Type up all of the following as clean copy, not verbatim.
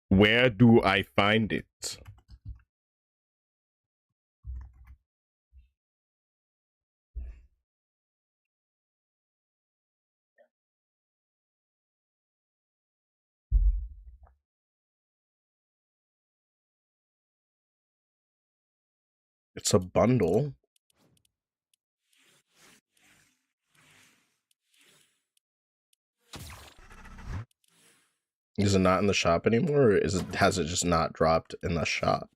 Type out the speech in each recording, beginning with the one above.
Where do I find it? It's a bundle. Is it not in the shop anymore, or has it just not dropped in the shop?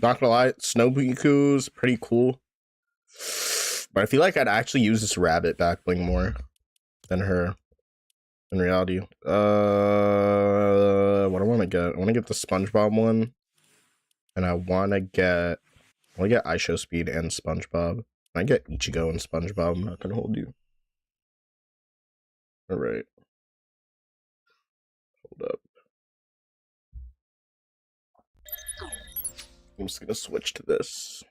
Not gonna lie, Snowbiku's pretty cool. But I feel like I'd actually use this rabbit back bling more than her in reality. What do I want to get? I want to get the SpongeBob one. And I want to get iShow Speed and SpongeBob. I get Ichigo and SpongeBob. I'm not gonna hold you. All right. Hold up. I'm just gonna switch to this.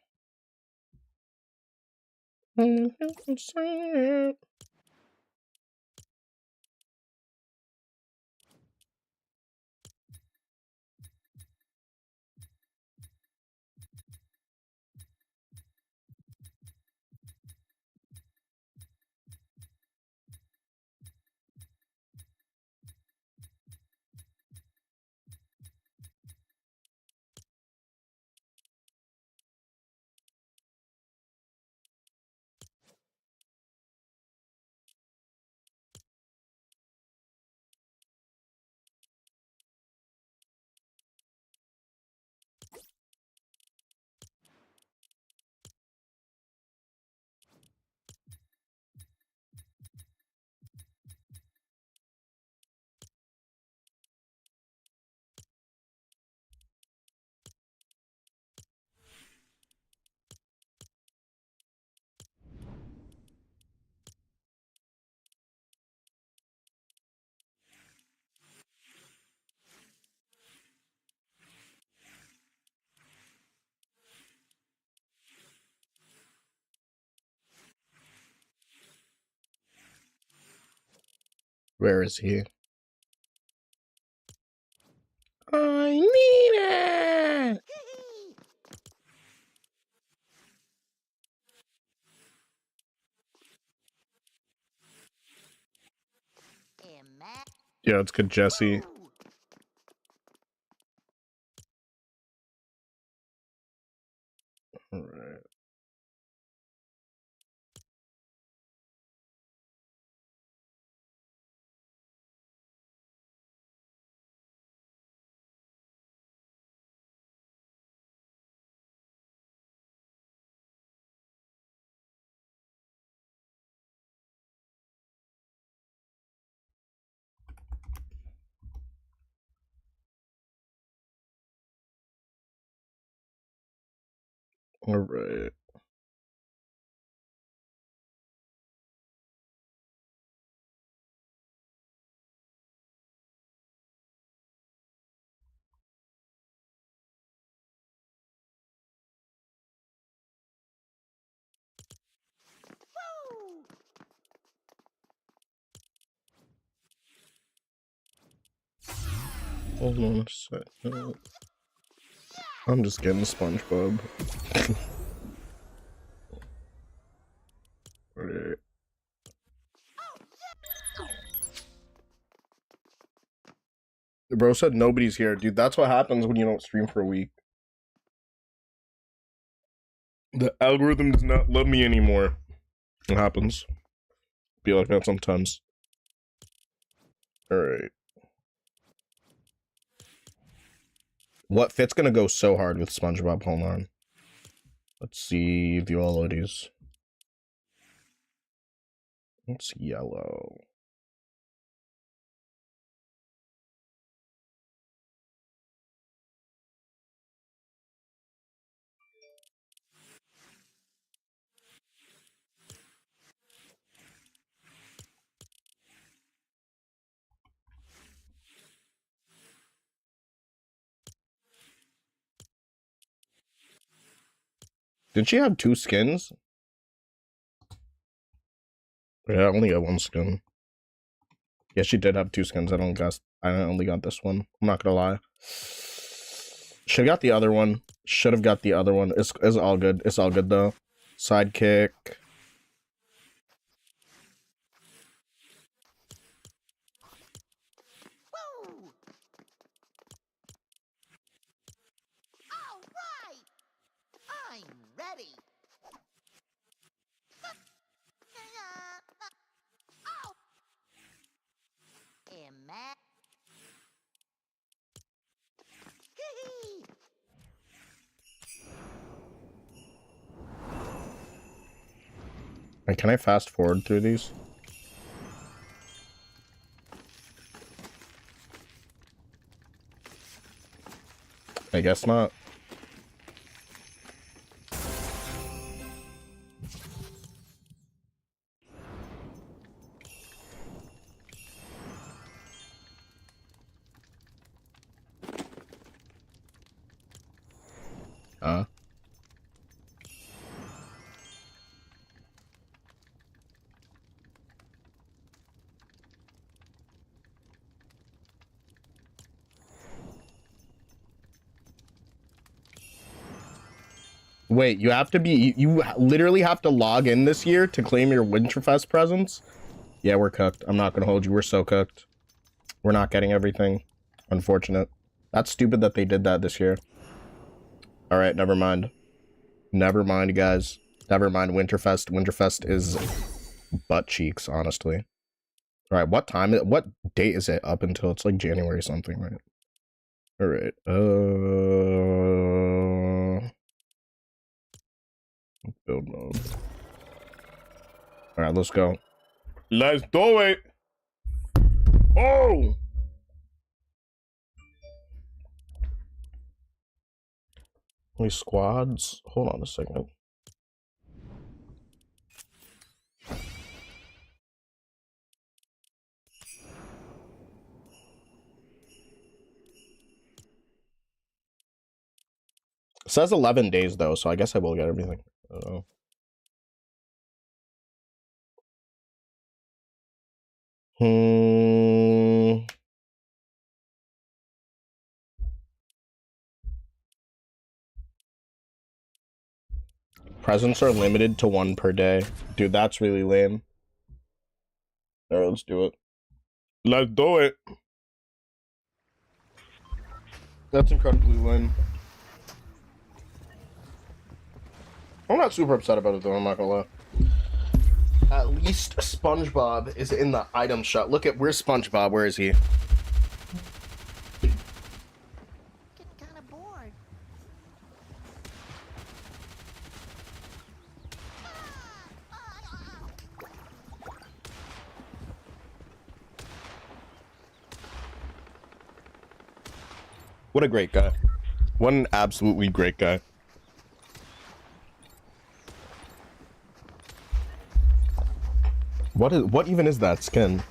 Where is he? I need it. Yeah, it's good, Jesse. All right. All right. Hold on a second. I'm just getting SpongeBob. All right. The bro said nobody's here, dude. That's what happens when you don't stream for a week. The algorithm does not love me anymore. It happens. Be like that sometimes. All right. What fit's gonna go so hard with SpongeBob? Hold on. Let's see the all these. It's yellow. Did she have 2 skins? Yeah, I only got 1 skin. Yeah, she did have 2 skins. I only got this one. I'm not gonna lie. Should have got the other one. Should have got the other one. It's all good. It's all good though. Sidekick. Woo! All right. I'm ready. Oh. Imagine. Wait, can I fast forward through these? I guess not. Wait, you have to be, you literally have to log in this year to claim your Winterfest presents? Yeah, we're cooked. I'm not gonna hold you. We're so cooked. We're not getting everything. Unfortunate. That's stupid that they did that this year. All right, never mind. Never mind, guys. Never mind. Winterfest. Winterfest is butt cheeks, honestly. All right, what date is it up until? It's like January something, right? All right. Build mode. All right, let's go. Let's do it. Oh. Only squads. Hold on a second. It says 11 days though, so I guess I will get everything. I don't know. Presents are limited to 1 per day. Dude, that's really lame. Alright, let's do it. Let's do it. That's incredibly lame. I'm not super upset about it though, I'm not gonna lie. At least SpongeBob is in the item shop. Look at, where's SpongeBob? Where is he? Getting kind of bored. What a great guy. What an absolutely great guy. What even is that skin?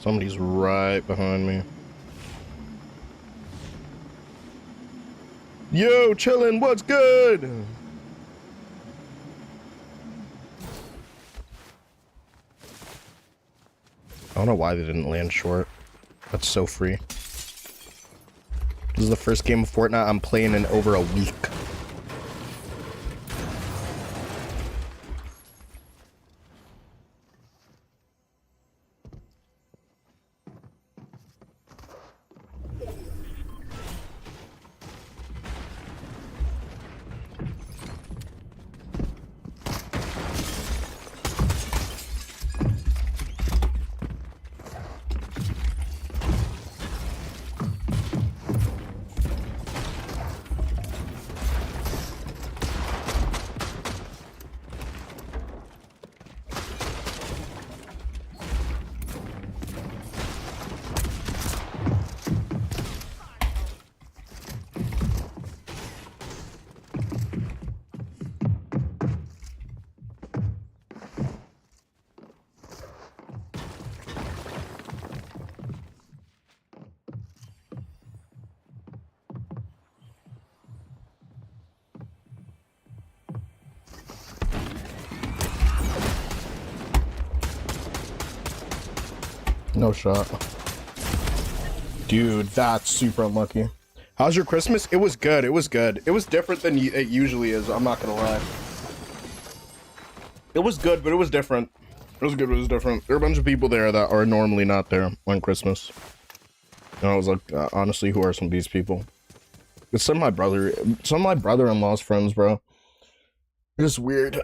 Somebody's right behind me. Yo, chillin', what's good? I don't know why they didn't land short. That's so free. This is the first game of Fortnite I'm playing in over a week. No shot. Dude, that's super unlucky. How's your Christmas? It was good. It was good. It was different than it usually is. I'm not gonna lie. It was good, but it was different. It was good, but it was different. There are a bunch of people there that are normally not there on Christmas. And I was like, honestly, who are some of these people? It's some of my brother-in-law's friends, bro. It's weird.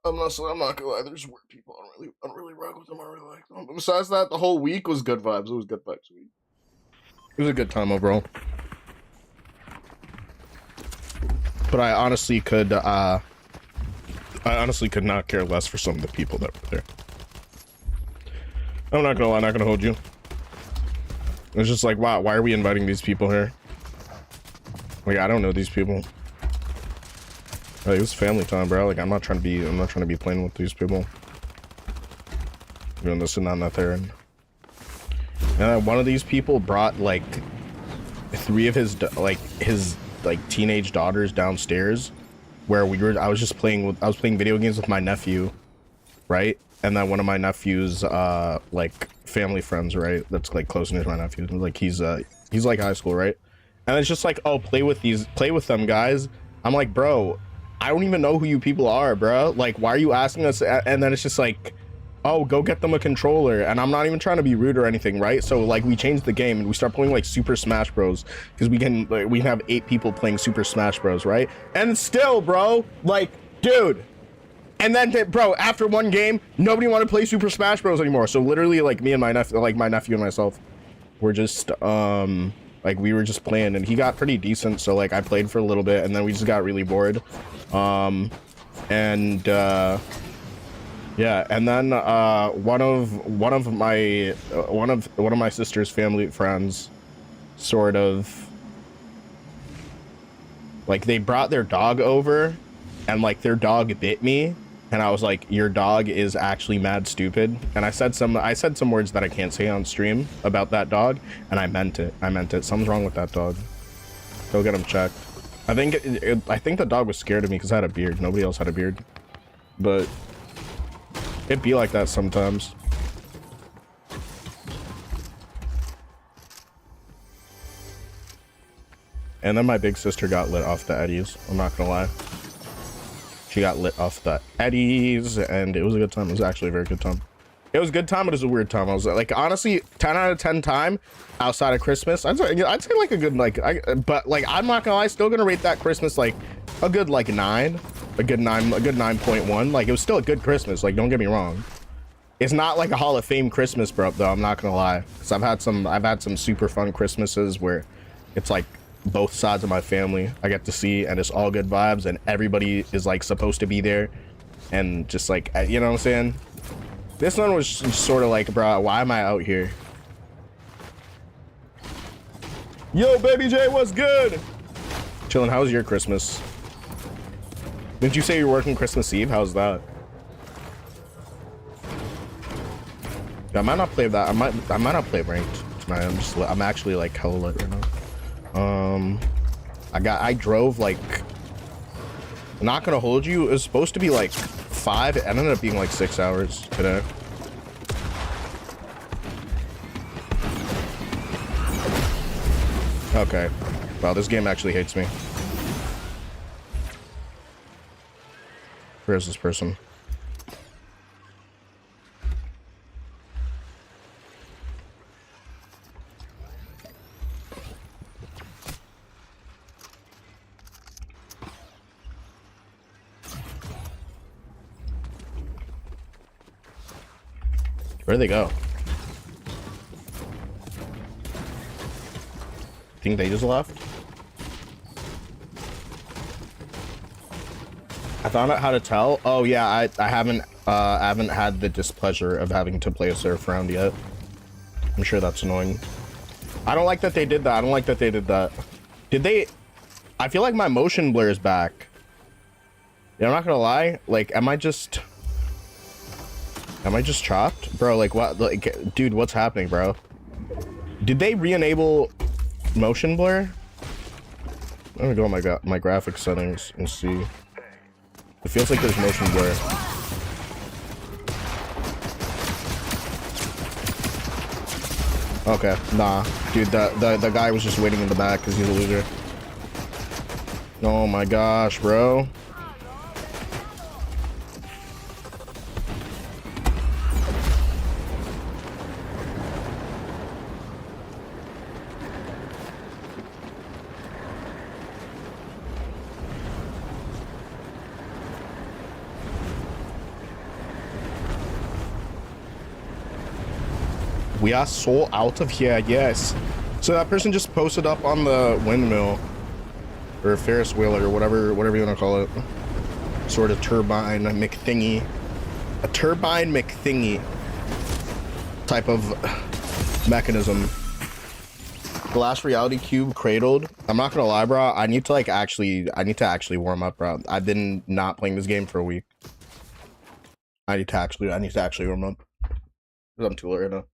I'm not gonna lie. There's weird people. I don't really rock with them. I really like them. But besides that, the whole week was good vibes. It was good vibes week. It was a good time overall. But I honestly could not care less for some of the people that were there. I'm not gonna lie, not gonna hold you. It's just like, wow, why are we inviting these people here? Like, I don't know these people. Like, it was family time, bro. Like, I'm not trying to be playing with these people. Doing this and that there. And one of these people brought like 3 of his teenage daughters downstairs, where I was playing video games with my nephew, right? And then one of my nephew's like family friends, right? That's like close to my nephew. Like he's like high school, right? And it's just like, oh, play with them guys. I'm like, bro, I don't even know who you people are, bro. Like, why are you asking us? And then it's just like, oh, go get them a controller. And I'm not even trying to be rude or anything, right? So like we changed the game and we start playing like Super Smash Bros, because we can have 8 people playing Super Smash Bros, right? And still, bro, like, dude. And then, bro, after one game, nobody wanted to play Super Smash Bros anymore. So literally, like, me and my nephew, like my nephew and myself, were just like, we were just playing, and he got pretty decent. So like I played for a little bit, and then we just got really bored. Yeah, and then one of my sister's family friends, sort of, like, they brought their dog over, and like their dog bit me, and I was like, your dog is actually mad stupid. And I said some words that I can't say on stream about that dog, and I meant it. Something's wrong with that dog. Go get him checked. I think the dog was scared of me because I had a beard. Nobody else had a beard, but it'd be like that sometimes. And then my big sister got lit off the Eddies. I'm not gonna lie. She got lit off the Eddies, and it was a good time. It was actually a very good time. It was a good time, but it was a weird time. I was like, honestly, 10 out of 10 time outside of Christmas. I'd say like a good, like, but like, I'm not gonna lie, still gonna rate that Christmas like a good, like, 9, a good 9.1. Like, it was still a good Christmas. Like, don't get me wrong. It's not like a Hall of Fame Christmas, bro, though. I'm not gonna lie, because I've had some super fun Christmases where it's like both sides of my family I get to see, and it's all good vibes, and everybody is like supposed to be there, and just like, you know what I'm saying? This one was sort of like, bro, why am I out here? Yo, baby J, what's good? Chillin'. How was your Christmas? Didn't you say you're working Christmas Eve? How's that? I might not play that. I might not play ranked tonight. I'm actually like hella lit right now. I drove, like, I'm not gonna hold you, it was supposed to be like 5, it ended up being like 6 hours today. Okay, wow, this game actually hates me. Where is this person? Where'd they go? Think they just left? I found out how to tell. Oh yeah, I haven't had the displeasure of having to play a surf round yet. I'm sure that's annoying. I don't like that they did that. Did they? I feel like my motion blur is back. Yeah, I'm not gonna lie. Like, am I just chopped, bro? Like, what? Like, dude, what's happening, bro? Did they re-enable motion blur? Let me go on my graphics settings and see. It feels like there's motion blur. Okay, nah. Dude, the guy was just waiting in the back because he's a loser. Oh my gosh, bro. We are so out of here, yes. So that person just posted up on the windmill or Ferris wheel or whatever you want to call it. Sort of turbine McThingy. A turbine McThingy type of mechanism. Glass reality cube cradled. I'm not gonna lie, bro. I need to actually warm up, bro. I've been not playing this game for a week. I need to actually warm up. I'm too late right now.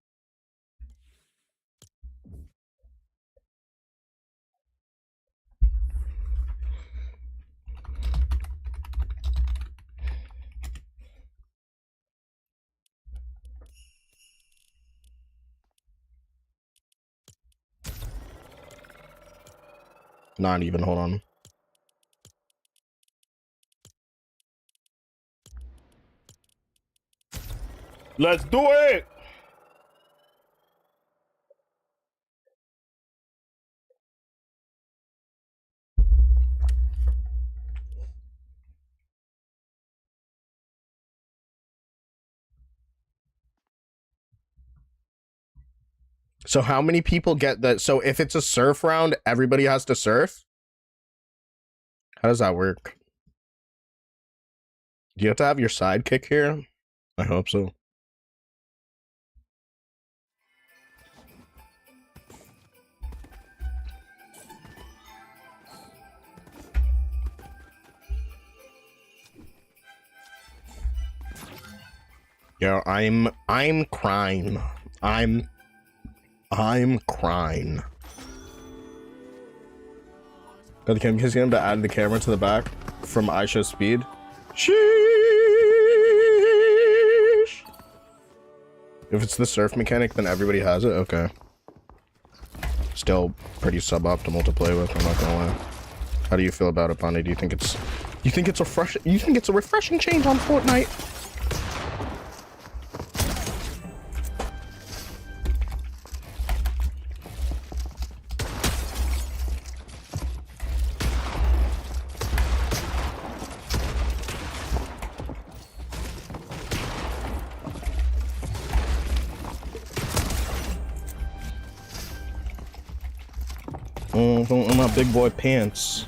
Not even, hold on. Let's do it! So how many people get that? So if it's a surf round, everybody has to surf? How does that work? Do you have to have your sidekick here? I hope so. Yeah, I'm crying. I'm crying. Got the camera kiss him to add the camera to the back from Aisha's speed. Sheesh. If it's the surf mechanic, then everybody has it. Okay. Still pretty suboptimal to play with. I'm not gonna lie. How do you feel about it, Panda? Do you think it's a refreshing change on Fortnite? My big boy pants.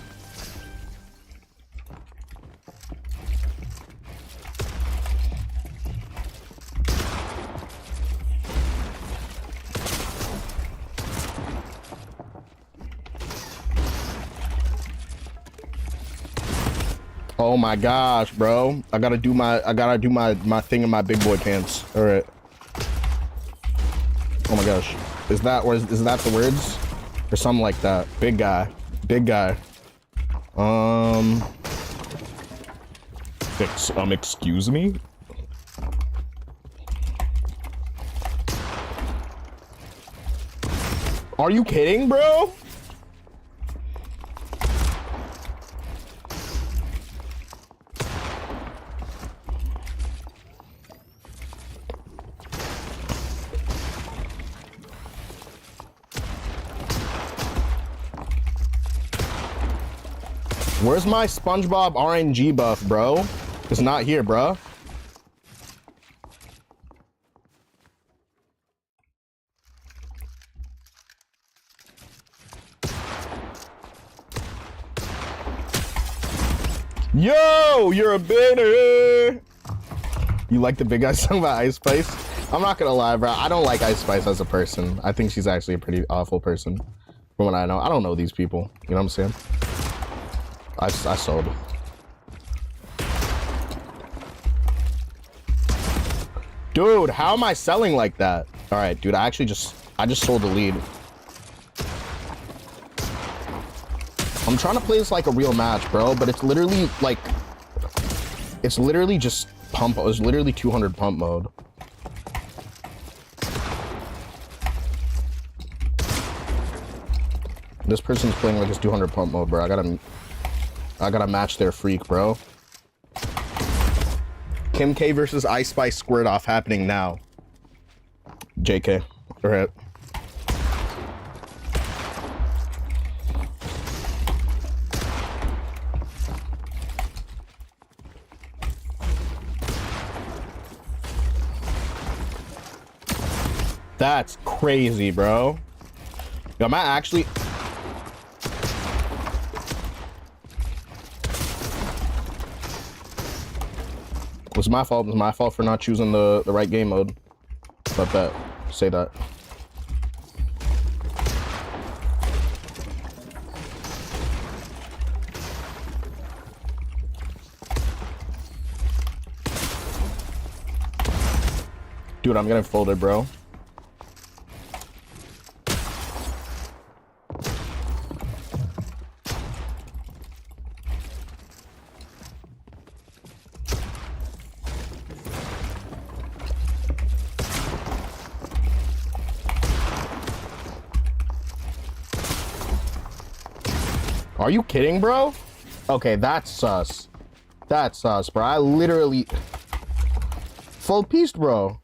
Oh my gosh, bro. I gotta do my thing in my big boy pants. All right. Oh my gosh. Is that the words? Or something like that. Big guy. Excuse me? Are you kidding, bro? Where's my SpongeBob RNG buff, bro? It's not here, bro. Yo, you're a bitter. You like the big guy song about Ice Spice? I'm not gonna lie, bro. I don't like Ice Spice as a person. I think she's actually a pretty awful person. From what I know. I don't know these people. You know what I'm saying? I sold. Dude, how am I selling like that? All right, dude, I just sold the lead. I'm trying to play this like a real match, bro, but it's literally like, it's literally just pump. It was literally 200 pump mode. This person's playing like his 200 pump mode, bro. I gotta match their freak, bro. Kim K versus Ice Spice Squirt Off happening now. JK. Alright. That's crazy, bro. Yo, am I actually... It was my fault. It was my fault for not choosing the right game mode. But that. Say that. Dude, I'm getting folded, bro. Are you kidding, bro? Okay, that's sus. That's sus, bro. I literally... Full piece, bro.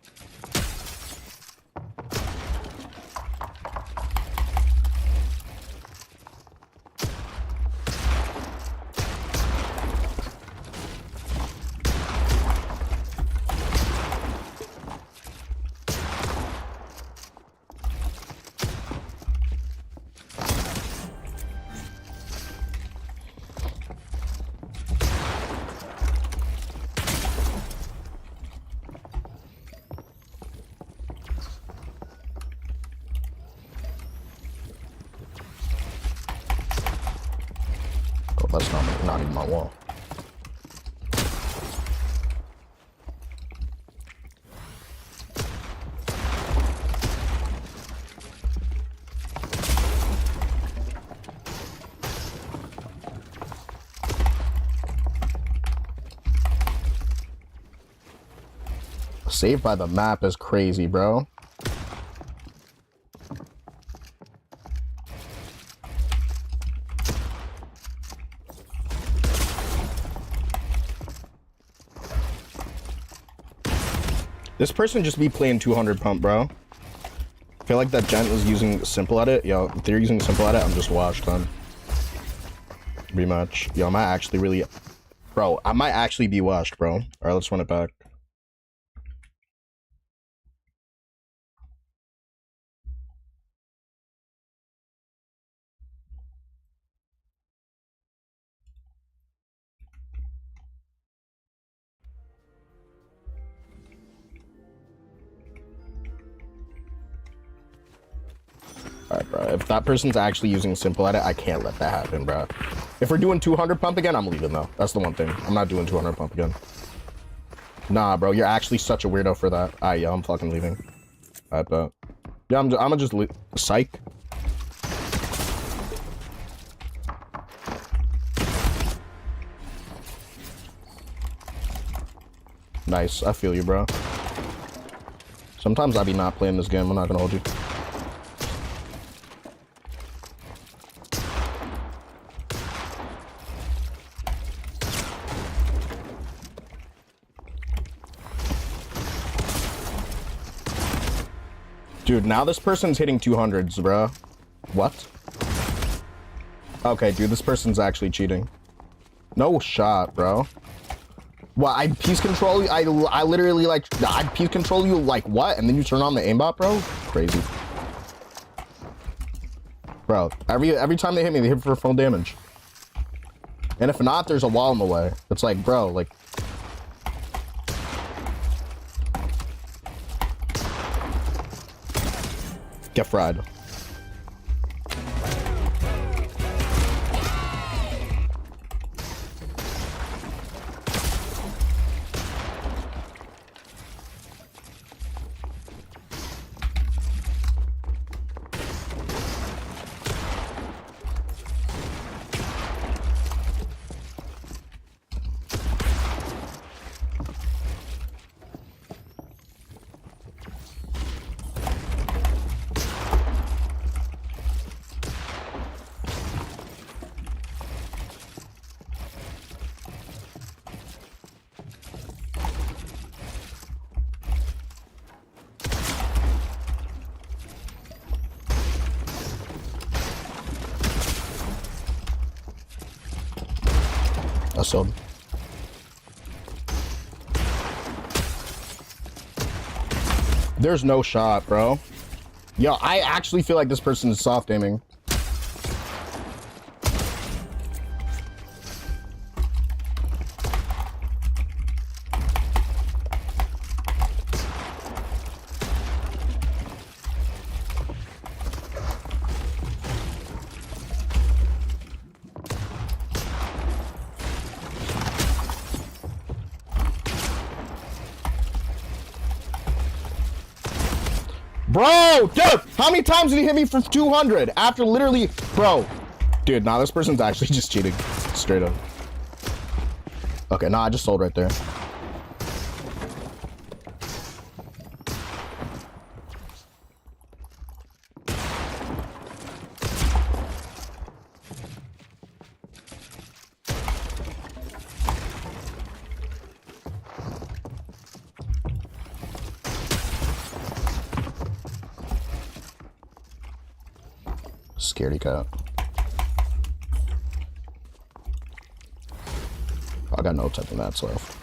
That's not even my wall. Saved by the map is crazy, bro. This person just be playing 200 pump, bro. I feel like that gent was using simple edit. Yo, if they're using simple edit, I'm just washed on. Rematch. Yo, I might actually really... Bro, I might actually be washed, bro. Alright, let's run it back. Alright, bro. If that person's actually using simple edit, I can't let that happen, bro. If we're doing 200 pump again, I'm leaving, though. That's the one thing. I'm not doing 200 pump again. Nah, bro. You're actually such a weirdo for that. Alright, yeah, I'm fucking leaving. Alright, but... Yeah, I'm gonna just leave. Psych. Nice. I feel you, bro. Sometimes I be not playing this game. I'm not gonna hold you. Dude, now this person's hitting 200s, bro. What? Okay, dude, this person's actually cheating. No shot, bro. What, I'd piece control you? I literally, like, I'd piece control you, like, what? And then you turn on the aimbot, bro? Crazy. Bro, every time they hit me, they hit for full damage. And if not, there's a wall in the way. It's like, bro, like... Get fried. I sold. There's no shot, bro. Yo, I actually feel like this person is soft aiming. Bro, dude, how many times did he hit me for 200 after literally, bro? Dude, nah, this person's actually just cheating, straight up. Okay, nah, I just sold right there. Scaredy cat. I got no type of mats left.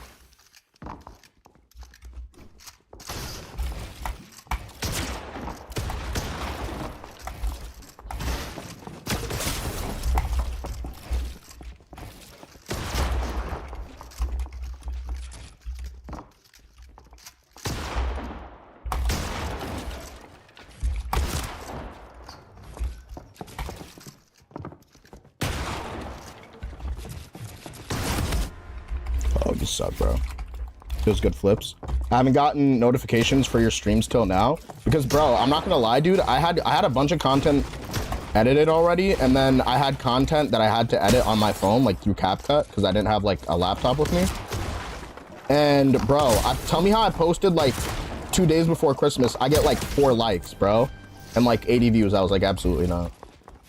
Oh, you suck, bro. Feels good flips. I haven't gotten notifications for your streams till now because, bro, I'm not gonna lie, dude. I had a bunch of content edited already, and then I had content that I had to edit on my phone, like through CapCut, because I didn't have like a laptop with me. And bro, tell me how I posted like 2 days before Christmas, I get like 4 likes, bro, and like 80 views. I was like, absolutely not.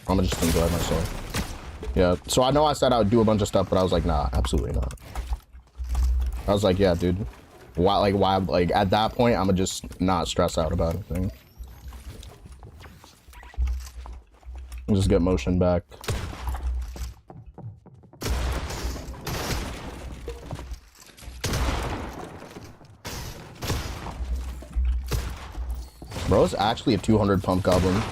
I'm gonna just enjoy myself. Yeah. So I know I said I would do a bunch of stuff, but I was like, nah, absolutely not. I was like, yeah, dude. Why, like, at that point, I'm gonna just not stress out about anything. Just get motion back. Bro, it's actually a 200 pump goblin.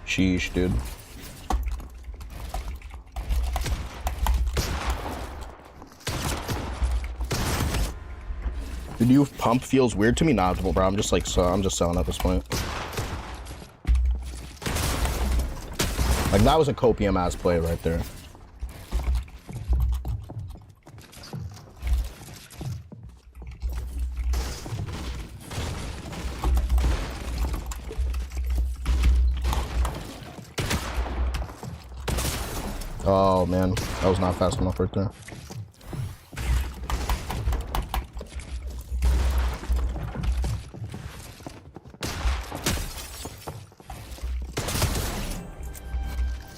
Sheesh, dude. The new pump feels weird to me. Nah, bro, I'm just like, so I'm just selling at this point. Like, that was a copium ass play right there. Oh man, that was not fast enough right there.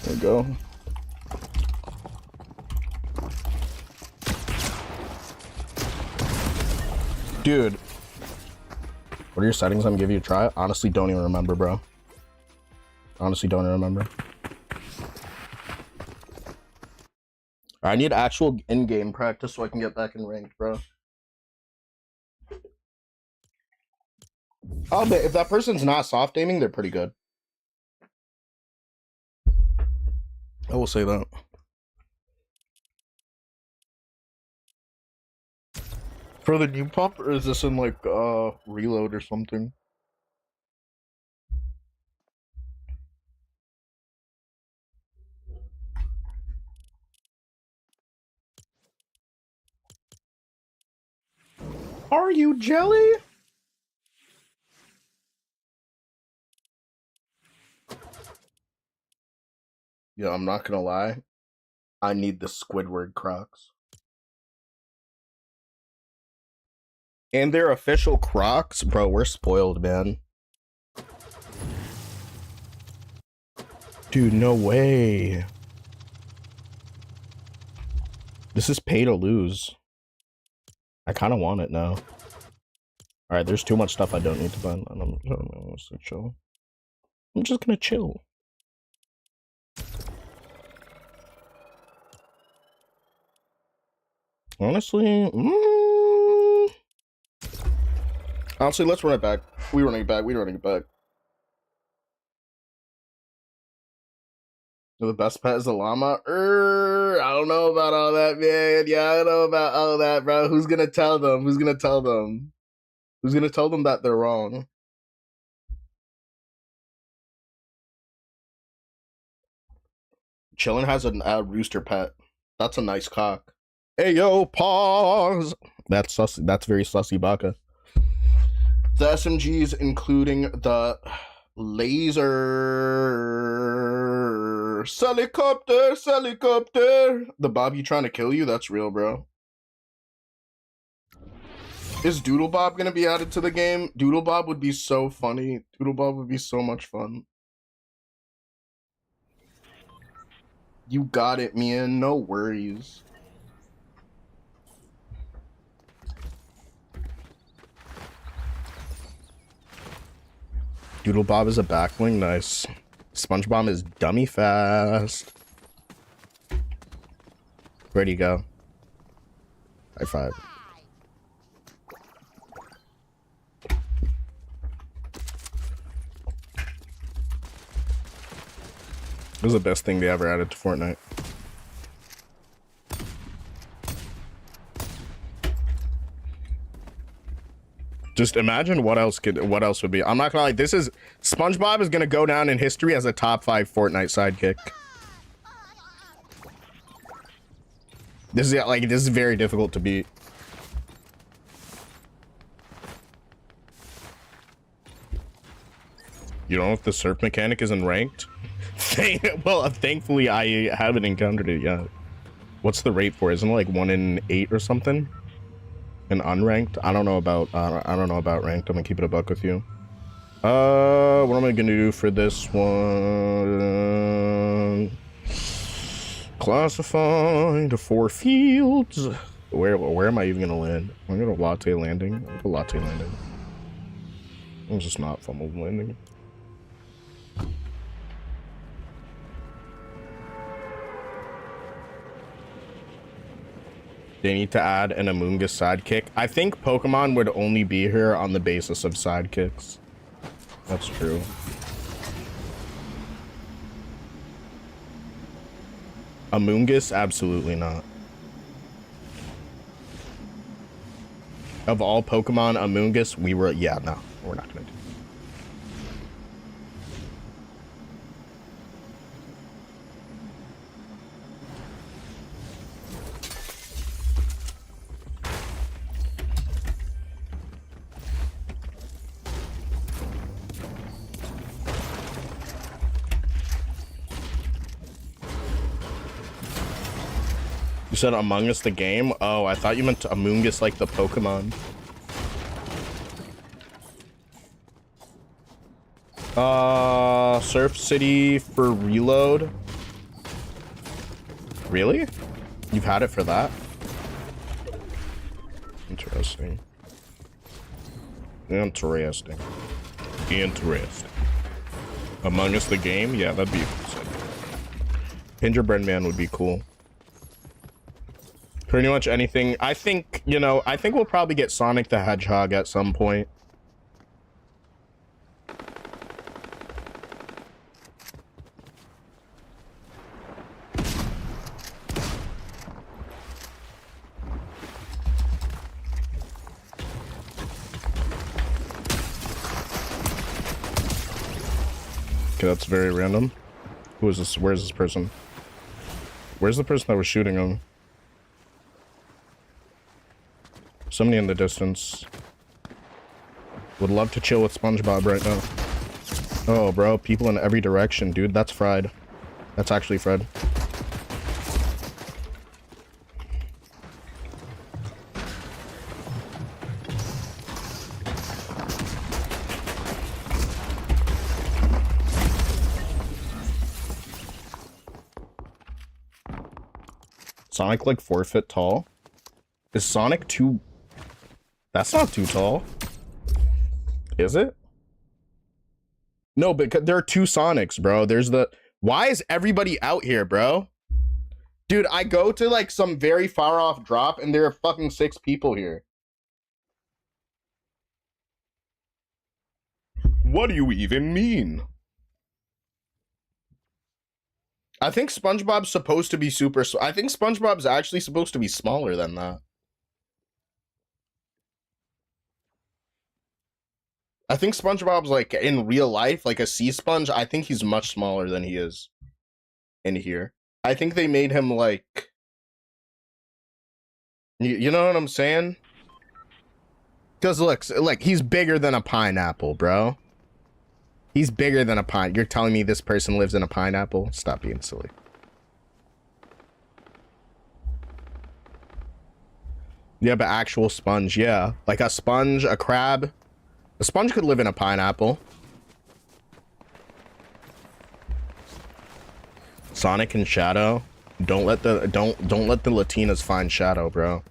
There we go. Dude, what are your settings? I'm gonna give you a try. Honestly, don't even remember, bro. Honestly, don't even remember. I need actual in-game practice so I can get back in ranked, bro. Oh, but if that person's not soft aiming, they're pretty good. I will say that. For the new pump, or is this in like reload or something? Are you jelly? Yeah, I'm not gonna lie. I need the Squidward Crocs. And they're official Crocs? Bro, we're spoiled, man. Dude, no way. This is pay to lose. I kind of want it now. Alright, there's too much stuff I don't need to buy. I'm just gonna chill. I'm just gonna chill. Honestly, honestly, let's run it back. We're running it back. The best pet is a llama? I don't know about all that, man. Yeah, I don't know about all that, bro. Who's gonna tell them? Who's gonna tell them that they're wrong? Chillin' has a rooster pet. That's a nice cock. Hey, yo, pause. That's sussy. That's very sussy baka. The SMGs, including the laser helicopter. The Bobby trying to kill you? That's real, bro. Is Doodle Bob gonna be added to the game? Doodle Bob would be so funny. Doodle Bob would be so much fun. You got it, man. No worries. Doodle Bob is a backwing. Nice. SpongeBob is dummy fast. Where'd he go? High five. It was the best thing they ever added to Fortnite. Just imagine what else would be. I'm not gonna lie, SpongeBob is gonna go down in history as a top 5 Fortnite sidekick. This is very difficult to beat. You don't know if the surf mechanic isn't ranked? Well, thankfully I haven't encountered it yet. What's the rate for? Isn't it like 1 in 8 or something? And unranked? I don't know about ranked. I'm gonna keep it a buck with you. What am I gonna do for this one? Classify to 4 fields. Where am I even gonna land? I'm gonna latte landing. I'll go latte landing. I'm just not fumbled landing. They need to add an Amoongus sidekick. I think Pokemon would only be here on the basis of sidekicks. That's true. Amoongus? Absolutely not. Of all Pokemon, Amoongus, yeah, no, we're not gonna do. You said Among Us the game? Oh, I thought you meant Amoongus like the Pokemon. Surf City for reload. Really? You've had it for that? Interesting. Interesting. Among Us the game? Yeah, that'd be cool. Gingerbread Man would be cool. Pretty much anything. I think, I think we'll probably get Sonic the Hedgehog at some point. Okay, that's very random. Who is this? Where's this person? Where's the person that was shooting him? Somebody in the distance. Would love to chill with SpongeBob right now. Oh, bro, people in every direction, dude. That's fried. That's actually Fred. Sonic like 4 feet tall? Is Sonic too... That's not too tall. Is it? No, but there are 2 Sonics, bro. There's the... Why is everybody out here, bro? Dude, I go to like some very far off drop and there are fucking 6 people here. What do you even mean? I think SpongeBob's supposed to be super... I think SpongeBob's actually supposed to be smaller than that. I think SpongeBob's like in real life, like a sea sponge. I think he's much smaller than he is in here. I think they made him like... You know what I'm saying? Because look, he's bigger than a pineapple, bro. He's bigger than a pine. You're telling me this person lives in a pineapple? Stop being silly. Yeah, but actual sponge, yeah. Like a sponge, a crab. A sponge could live in a pineapple. Sonic and Shadow. Don't let the Latinas find Shadow, bro.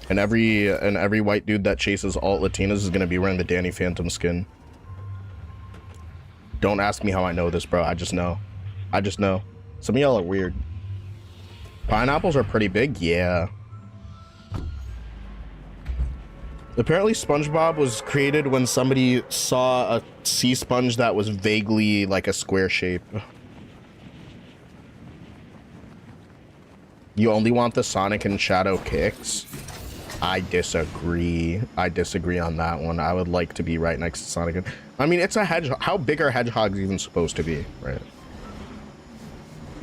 And every white dude that chases all Latinas is gonna be wearing the Danny Phantom skin. Don't ask me how I know this, bro. I just know. I just know. Some of y'all are weird. Pineapples are pretty big, yeah. Apparently SpongeBob was created when somebody saw a sea sponge that was vaguely like a square shape. You only want the Sonic and Shadow kicks? I disagree. I disagree on that one. I would like to be right next to Sonic. I mean, it's a hedgehog. How big are hedgehogs even supposed to be, right?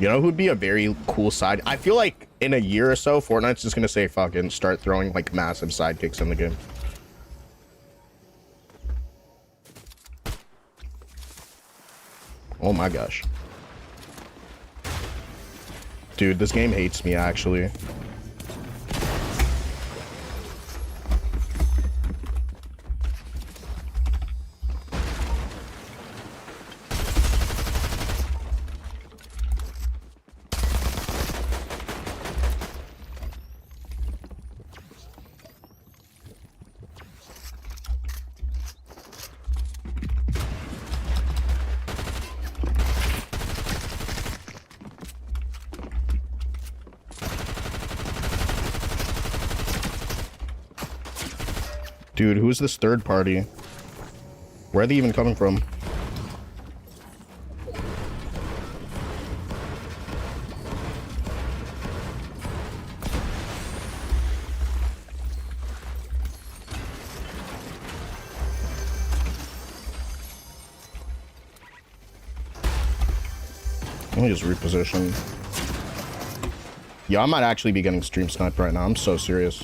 You know who'd be a very cool side? I feel like in a year or so, Fortnite's just gonna say fucking start throwing like massive sidekicks in the game. Oh my gosh. Dude, this game hates me actually. Dude, who's this third party? Where are they even coming from? Let me just reposition. Yeah, I might actually be getting stream sniped right now. I'm so serious.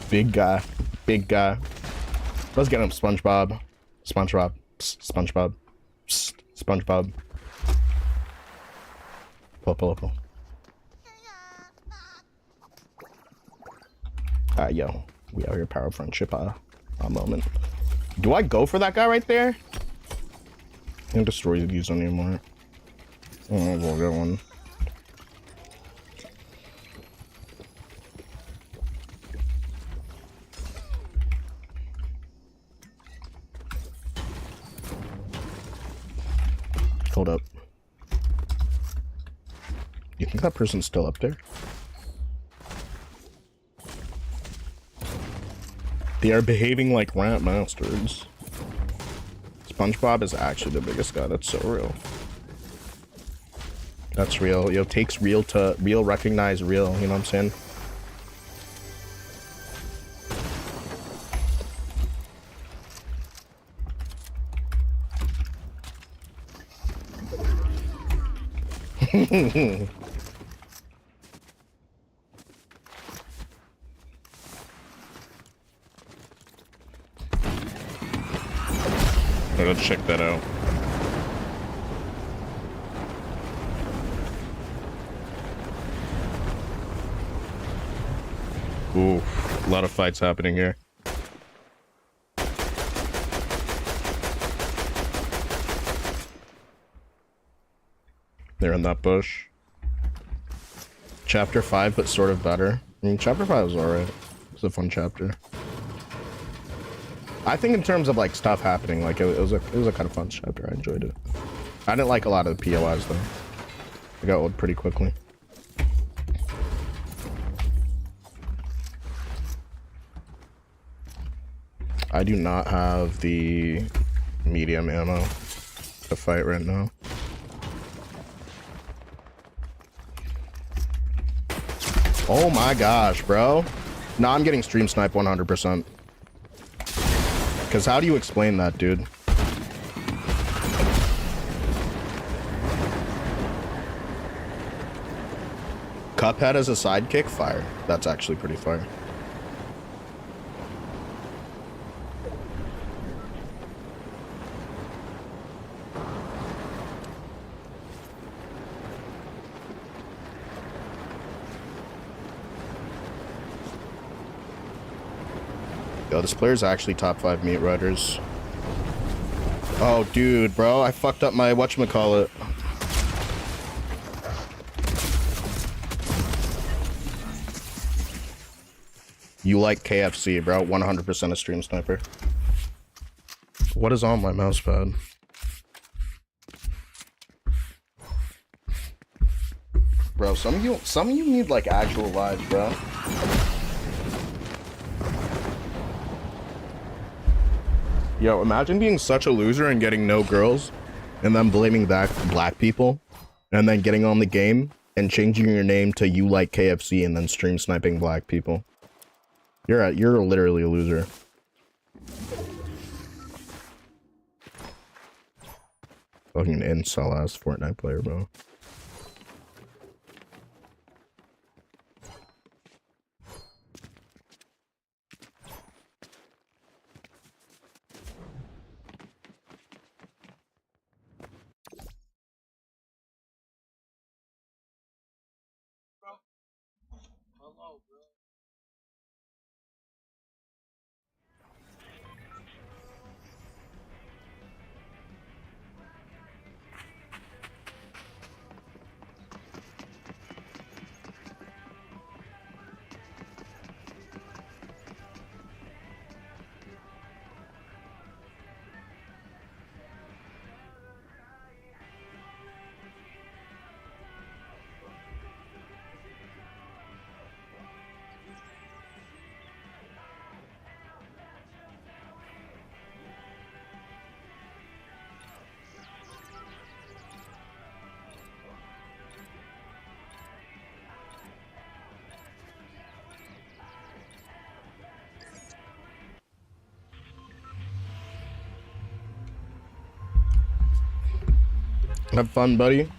Big guy. Big guy. Let's get him, SpongeBob. SpongeBob. Psst, SpongeBob. Psst, SpongeBob. Pull. Yo. We out here, power friendship, a moment. Do I go for that guy right there? I can't destroy these anymore. Oh, we'll get one. Hold up. You think that person's still up there? They are behaving like rat bastards. SpongeBob is actually the biggest guy. That's so real. That's real. Yo, takes real to real recognize real, you know what I'm saying? Let's check that out. Ooh, a lot of fights happening here. They're in that bush. Chapter 5, but sort of better. I mean, chapter 5 was alright. It's a fun chapter. I think in terms of like stuff happening, like it was a kind of fun chapter. I enjoyed it. I didn't like a lot of the POIs though. I got old pretty quickly. I do not have the medium ammo to fight right now. Oh my gosh, bro. Nah, I'm getting stream snipe 100%. Because how do you explain that, dude? Cuphead as a sidekick? Fire. That's actually pretty fire. Yo, this player's actually top 5 meat riders. Oh, dude, bro, I fucked up my whatchamacallit. You like KFC, bro. 100% a stream sniper. What is on my mouse pad? Bro, some of you need like actual lives, bro. Yo, imagine being such a loser and getting no girls, and then blaming back black people, and then getting on the game and changing your name to You Like KFC and then stream sniping black people. You're literally a loser. Fucking incel ass Fortnite player, bro. Have fun, buddy.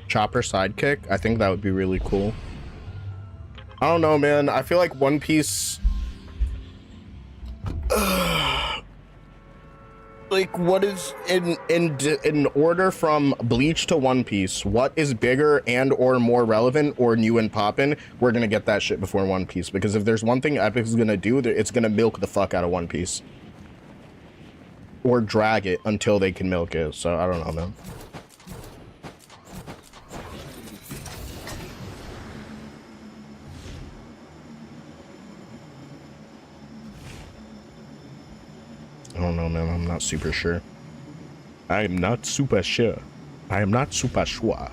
Chopper sidekick. I think that would be really cool. I don't know, man. I feel like One Piece... like, what is... In order from Bleach to One Piece, what is bigger and or more relevant or new and poppin'? We're gonna get that shit before One Piece. Because if there's one thing Epic's gonna do, it's gonna milk the fuck out of One Piece. Or drag it until they can milk it. So, I don't know, man. I don't know, man. I'm not super sure. I am not super sure. I am not super sure.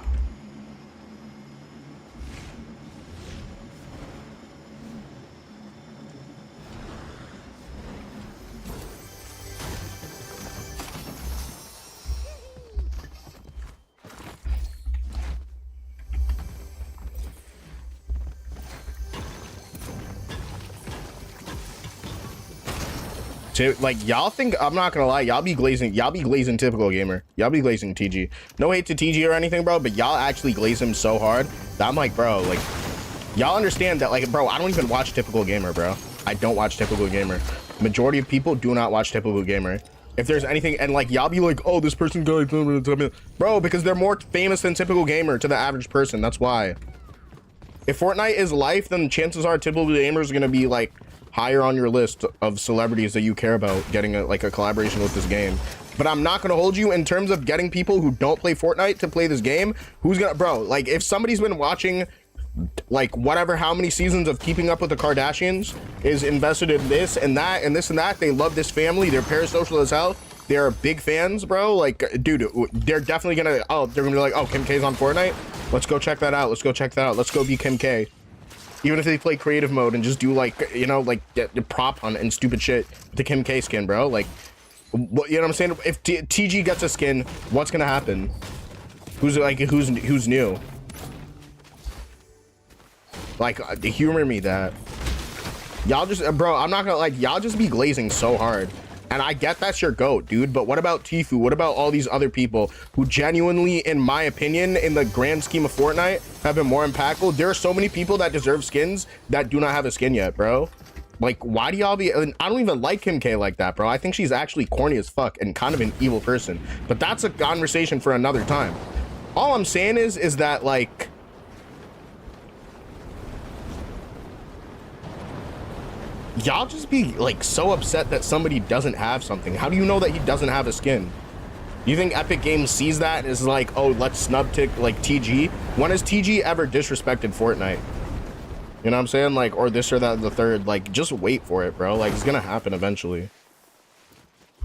Like, y'all think, I'm not gonna lie, y'all be glazing typical gamer. Y'all be glazing TG. No hate to TG or anything, bro, but y'all actually glaze him so hard that I'm like, bro, like, y'all understand that, like, bro, I don't even watch typical gamer, bro. I don't watch typical gamer. Majority of people do not watch typical gamer. If there's anything, and like, y'all be like, oh, this person got, bro, because they're more famous than typical gamer to the average person. That's why. If Fortnite is life, then chances are typical gamers are gonna be like higher on your list of celebrities that you care about getting a collaboration with this game. But I'm not gonna hold you in terms of getting people who don't play Fortnite to play this game. Who's gonna, bro, like, if somebody's been watching like whatever, how many seasons of Keeping Up with the Kardashians, is invested in this and that and this and that, they love this family, they're parasocial as hell, they're big fans, bro, like, dude, they're definitely gonna, oh, they're gonna be like, oh, Kim K's on Fortnite, let's go check that out, let's go check that out, let's go be Kim K. Even if they play creative mode and just do, like, you know, like, get the prop hunt and stupid shit with the Kim K skin, bro. Like, what, you know what I'm saying? If TG gets a skin, what's gonna happen? Who's new? Like, humor me that. Y'all just, bro, I'm not gonna, like, y'all just be glazing so hard. And I get that's your GOAT, dude, but what about Tfue? What about all these other people who genuinely, in my opinion, in the grand scheme of Fortnite, have been more impactful? There are so many people that deserve skins that do not have a skin yet, bro. Like, why do y'all be, I don't even like Kim K like that, bro. I think she's actually corny as fuck and kind of an evil person. But that's a conversation for another time. All I'm saying is that, like, y'all just be like so upset that somebody doesn't have something. How do you know that he doesn't have a skin? You think Epic Games sees that and is like, oh, let's snub tick like TG? When has TG ever disrespected Fortnite? You know what I'm saying? Like, or this or that, the third. Like, just wait for it, bro. Like, it's gonna happen eventually.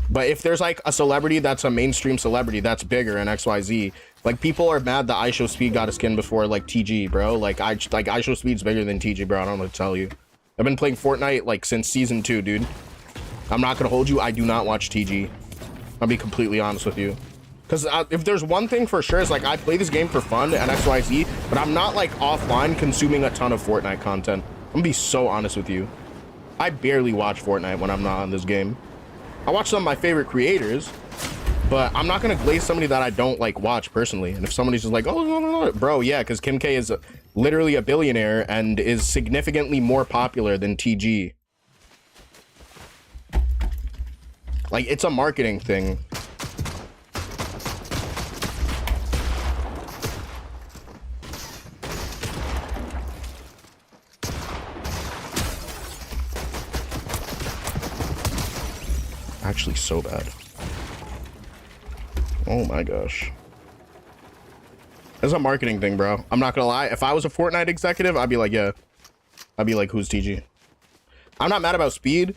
But if there's like a celebrity that's a mainstream celebrity that's bigger and XYZ, like, people are mad that IShowSpeed got a skin before like TG, bro. Like, IShowSpeed's bigger than TG, bro. I don't know what to tell you. I've been playing Fortnite like since season 2, dude. I'm not gonna hold you. I do not watch TG. I'll be completely honest with you. Because if there's one thing for sure, is like, I play this game for fun and XYZ, but I'm not like offline consuming a ton of Fortnite content. I'm gonna be so honest with you. I barely watch Fortnite when I'm not on this game. I watch some of my favorite creators, but I'm not gonna glaze somebody that I don't like watch personally. And if somebody's just like, oh, no, bro, yeah, because Kim K is literally a billionaire and is significantly more popular than TG. Like, it's a marketing thing. Actually so bad. Oh my gosh. It's a marketing thing, bro. I'm not gonna lie. If I was a Fortnite executive, I'd be like, yeah. I'd be like, who's TG? I'm not mad about speed,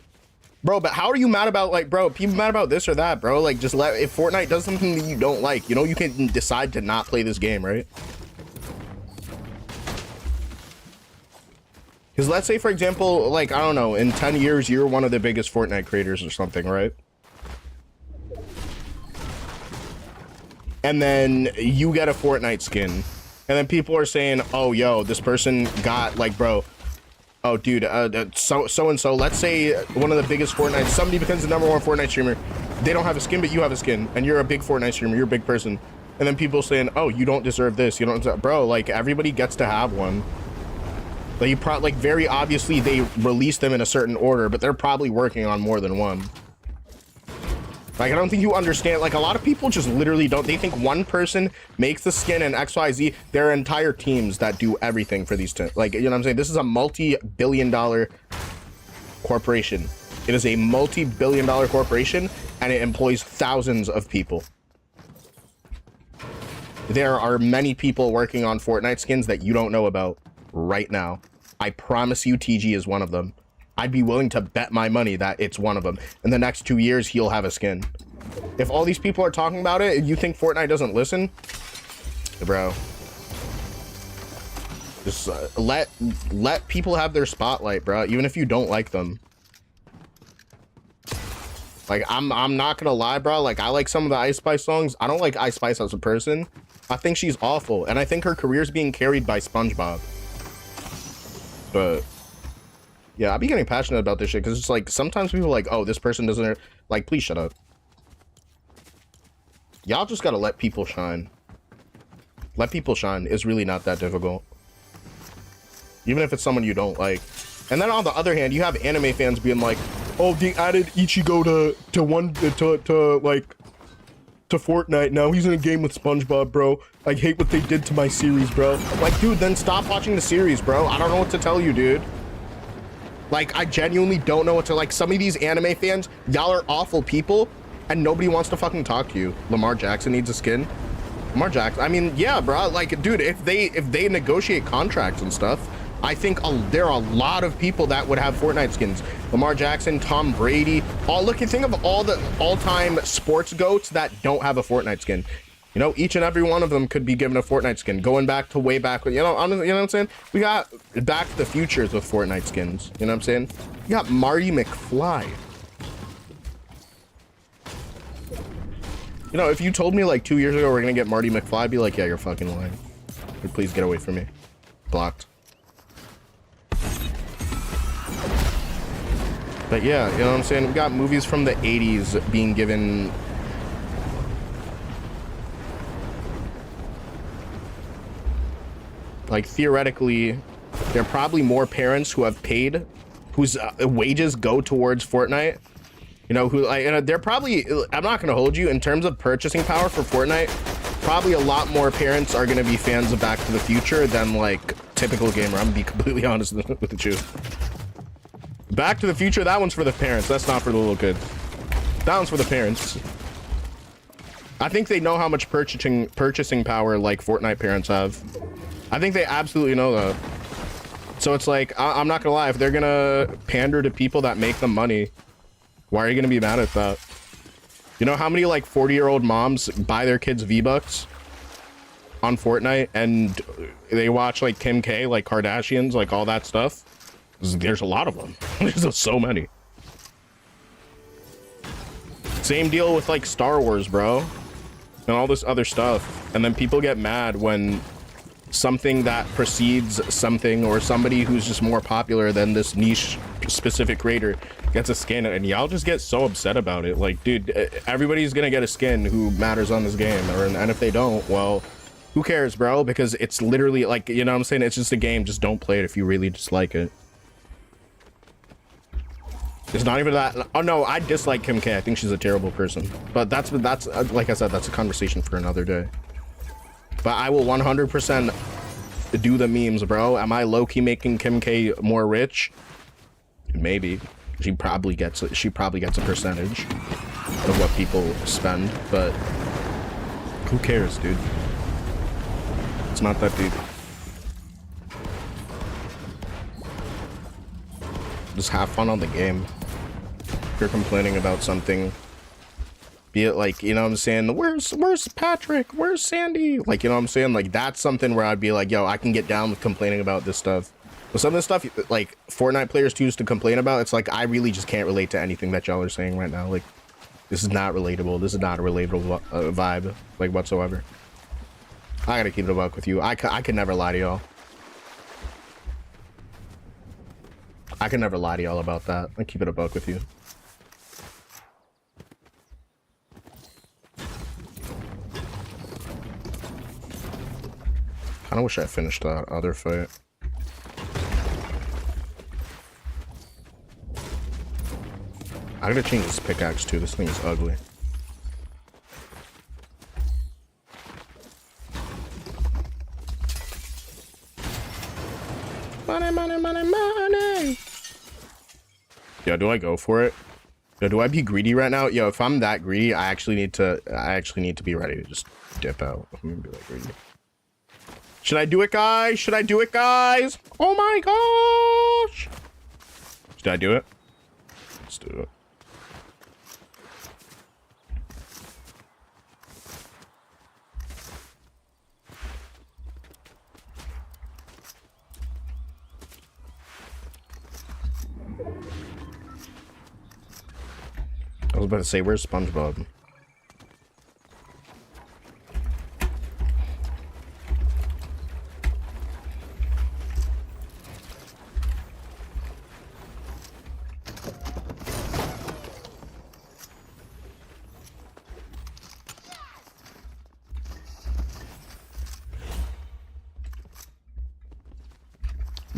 bro, but how are you mad about, like, bro, people mad about this or that, bro? Like, just let, if Fortnite does something that you don't like, you know, you can decide to not play this game, right? Because let's say, for example, like, I don't know, in 10 years, you're one of the biggest Fortnite creators or something, right? And then you get a Fortnite skin. And then people are saying, oh, yo, this person got, like, bro, oh, dude, so-and-so, let's say one of the biggest Fortnite, somebody becomes the #1 Fortnite streamer. They don't have a skin, but you have a skin. And you're a big Fortnite streamer. You're a big person. And then people saying, oh, you don't deserve this. You don't deserve, bro, like, everybody gets to have one. Like, like, very obviously they release them in a certain order, but they're probably working on more than one. Like, I don't think you understand. Like, a lot of people just literally don't. They think one person makes the skin and XYZ. There are entire teams that do everything for these. Like, you know what I'm saying? This is a multi-billion-dollar corporation. It is a multi-billion-dollar corporation, and it employs thousands of people. There are many people working on Fortnite skins that you don't know about right now. I promise you TG is one of them. I'd be willing to bet my money that it's one of them. In the next 2 years, he'll have a skin. If all these people are talking about it, and you think Fortnite doesn't listen? Bro. Just let people have their spotlight, bro, even if you don't like them. Like, I'm not gonna lie, bro. Like, I like some of the Ice Spice songs. I don't like Ice Spice as a person. I think she's awful, and I think her career's being carried by SpongeBob. But Yeah, I be getting passionate about this shit because it's like sometimes people are like, oh, this person doesn't like. Please shut up. Y'all just gotta let people shine. Let people shine. It's really not that difficult. Even if it's someone you don't like. And then on the other hand, you have anime fans being like, oh, they added Ichigo to Fortnite. Now he's in a game with SpongeBob, bro. I hate what they did to my series, bro. Like, dude, then stop watching the series, bro. I don't know what to tell you, dude. Like, I genuinely don't know what to, like, some of these anime fans, y'all are awful people, and nobody wants to fucking talk to you. Lamar Jackson needs a skin. Lamar Jackson, I mean, yeah, bro. Like, dude, if they negotiate contracts and stuff, I think there are a lot of people that would have Fortnite skins. Lamar Jackson, Tom Brady. Think of all the all-time sports goats that don't have a Fortnite skin. You know, each and every one of them could be given a Fortnite skin. Going back to way back, you know what I'm saying? We got Back to the Futures with Fortnite skins. You know what I'm saying? You got Marty McFly. You know, if you told me like 2 years ago we're gonna get Marty McFly, I'd be like, yeah, you're fucking lying. Please get away from me. Blocked. But yeah, you know what I'm saying? We got movies from the 80s being given... Like, theoretically, there are probably more parents who have paid, whose wages go towards Fortnite. You know, who, like, they're probably... I'm not going to hold you. In terms of purchasing power for Fortnite, probably a lot more parents are going to be fans of Back to the Future than, like, typical gamer. I'm going to be completely honest with you. Back to the Future, that one's for the parents. That's not for the little kids. That one's for the parents. I think they know how much purchasing power like Fortnite parents have. I think they absolutely know that. So it's like, I'm not gonna lie, if they're gonna pander to people that make them money, why are you gonna be mad at that? You know how many like 40-year-old moms buy their kids V-Bucks on Fortnite and they watch like Kim K, like Kardashians, like all that stuff? There's a lot of them. There's so many. Same deal with like Star Wars, bro, and all this other stuff. And then people get mad when something that precedes something, or somebody who's just more popular than this niche specific creator gets a skin, and y'all just get so upset about it. Like, dude, everybody's gonna get a skin who matters on this game, and if they don't, well, who cares, bro? Because it's literally like, you know what I'm saying? It's just a game. Just don't play it if you really dislike it. It's not even that. Oh no, I dislike Kim K. I think she's a terrible person. But that's like I said, that's a conversation for another day. But I will 100% do the memes, bro. Am I low-key making Kim K more rich? Maybe. She probably gets a percentage of what people spend, but who cares, dude? It's not that deep. Just have fun on the game. If you're complaining about something, be it like, you know what I'm saying, where's Patrick, where's Sandy, like, you know what I'm saying, like, that's something where I'd be like, yo, I can get down with complaining about this stuff. But some of the stuff like Fortnite players choose to complain about, it's like I really just can't relate to anything that y'all are saying right now. Like, this is not relatable. This is not a relatable vibe, like, whatsoever. I gotta keep it a buck with you. I could never lie to y'all. I can never lie to y'all about that. I keep it a buck with you. I kinda wish I finished that other fight. I gotta change this pickaxe too. This thing is ugly. Money, money, money, money. Yo, do I go for it? Yo, do I be greedy right now? Yo, if I'm that greedy, I actually need to be ready to just dip out. I'm gonna be like greedy. Should I do it, guys? Should I do it, guys? Oh my gosh! Should I do it? Let's do it. I was about to say, where's SpongeBob?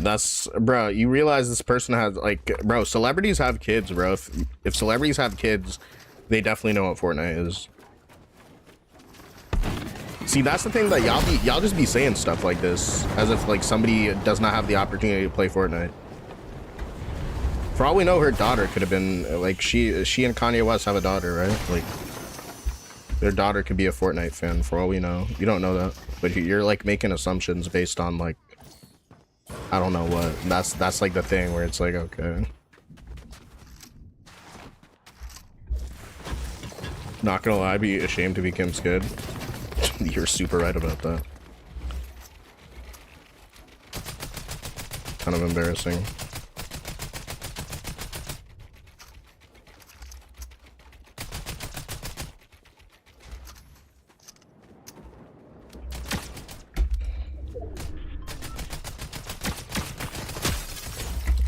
That's, bro, you realize this person has, like, bro, celebrities have kids, bro. If celebrities have kids, they definitely know what Fortnite is. See, that's the thing that y'all just be saying stuff like this as if like somebody does not have the opportunity to play Fortnite. For all we know, her daughter could have been like she and Kanye West have a daughter, right? Like their daughter could be a Fortnite fan. For all we know, you don't know that, but you're like making assumptions based on like I don't know what. And that's like the thing where it's like okay. Not gonna lie, I'd be ashamed to be Kim's kid. You're super right about that. Kind of embarrassing.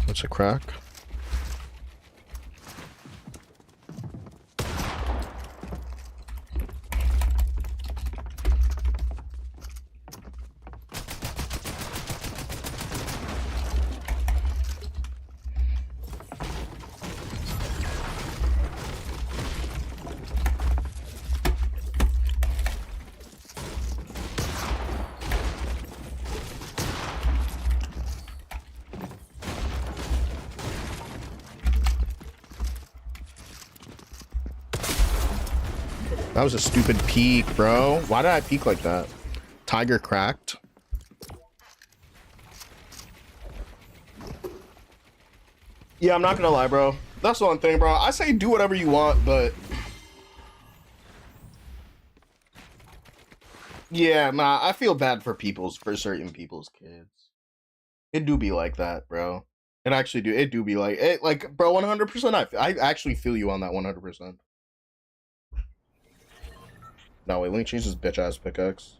What's a crack? That was a stupid peek, bro. Why did I peek like that? Tiger cracked. Yeah, I'm not gonna lie, bro. That's the one thing, bro. I say do whatever you want, but yeah, nah, I feel bad for certain people's kids. It do be like that, bro. It actually do. It do be like it, like, bro. 100%. I actually feel you on that 100%. No, wait, let me change this bitch ass pickaxe.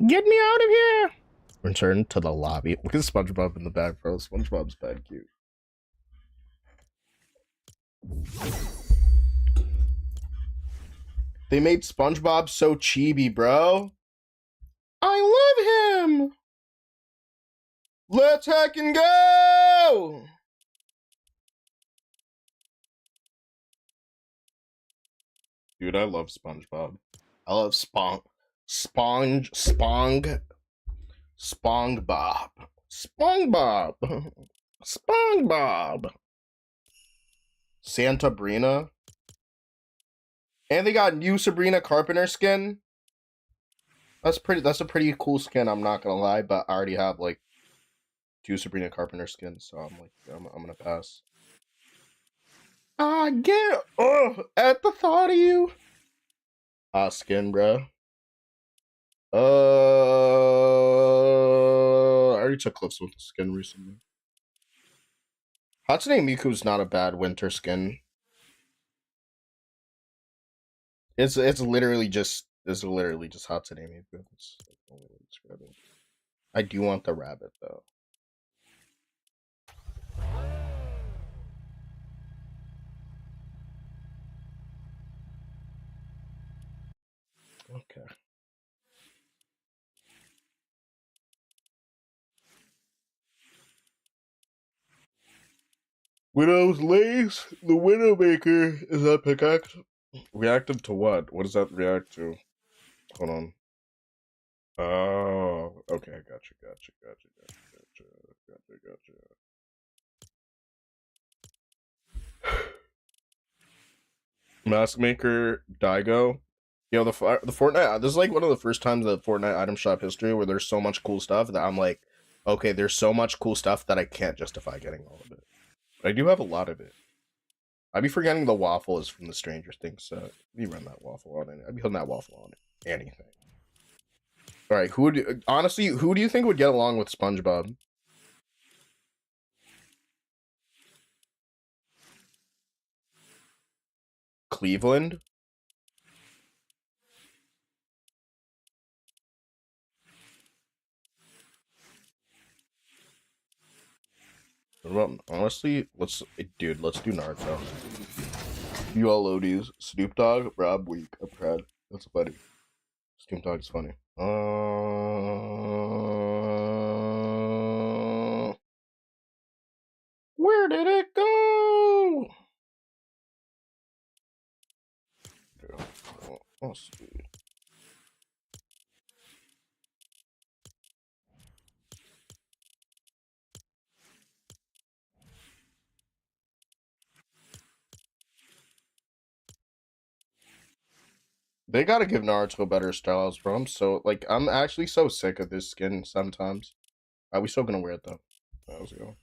Get me out of here! Return to the lobby. Look at SpongeBob in the back, bro. SpongeBob's bad cute. They made SpongeBob so chibi, bro. I love him! Let's hack and go! Dude, I love SpongeBob. I love SpongeBob. SpongeBob. Santa Brina. And they got new Sabrina Carpenter skin. That's a pretty cool skin, I'm not gonna lie, but I already have like 2 Sabrina Carpenter skins, so I'm like, I'm gonna pass. I get at the thought of you. Skin, bro. I already took clips with the skin recently. Hatsune Miku's not a bad winter skin. It's literally just Hatsune Miku. I do want the rabbit though. Okay. Widow's Lace, the Widowmaker, is that pickaxe? Reacted to what? What does that react to? Hold on. Oh, okay, gotcha. Mask Maker, Daigo. Yo, the Fortnite, this is like one of the first times in the Fortnite item shop history where there's so much cool stuff that I'm like, okay, there's so much cool stuff that I can't justify getting all of it. But I do have a lot of it. I'd be forgetting the waffle is from the Stranger Things set. We run that waffle on it. I'd be putting that waffle on anything. All right, who do you think would get along with SpongeBob? Cleveland? Well, honestly, let's do Naruto. You all Lodies. Snoop Dogg, Rob Weak. I'm proud. That's funny. Snoop Dogg's funny. Where did it go? Oh, sweet. They gotta give Naruto better styles, bro. I'm actually so sick of this skin sometimes. Are we still gonna wear it though? Let's go.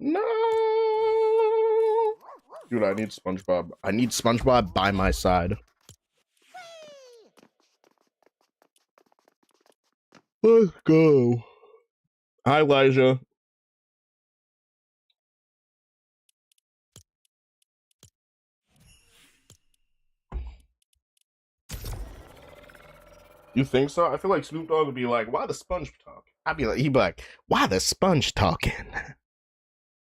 No, dude, I need SpongeBob. I need SpongeBob by my side. Let's go. Hi, Elijah. You think so? I feel like Snoop Dogg would be like, "Why the sponge talk?" He'd be like, "Why the sponge talking?"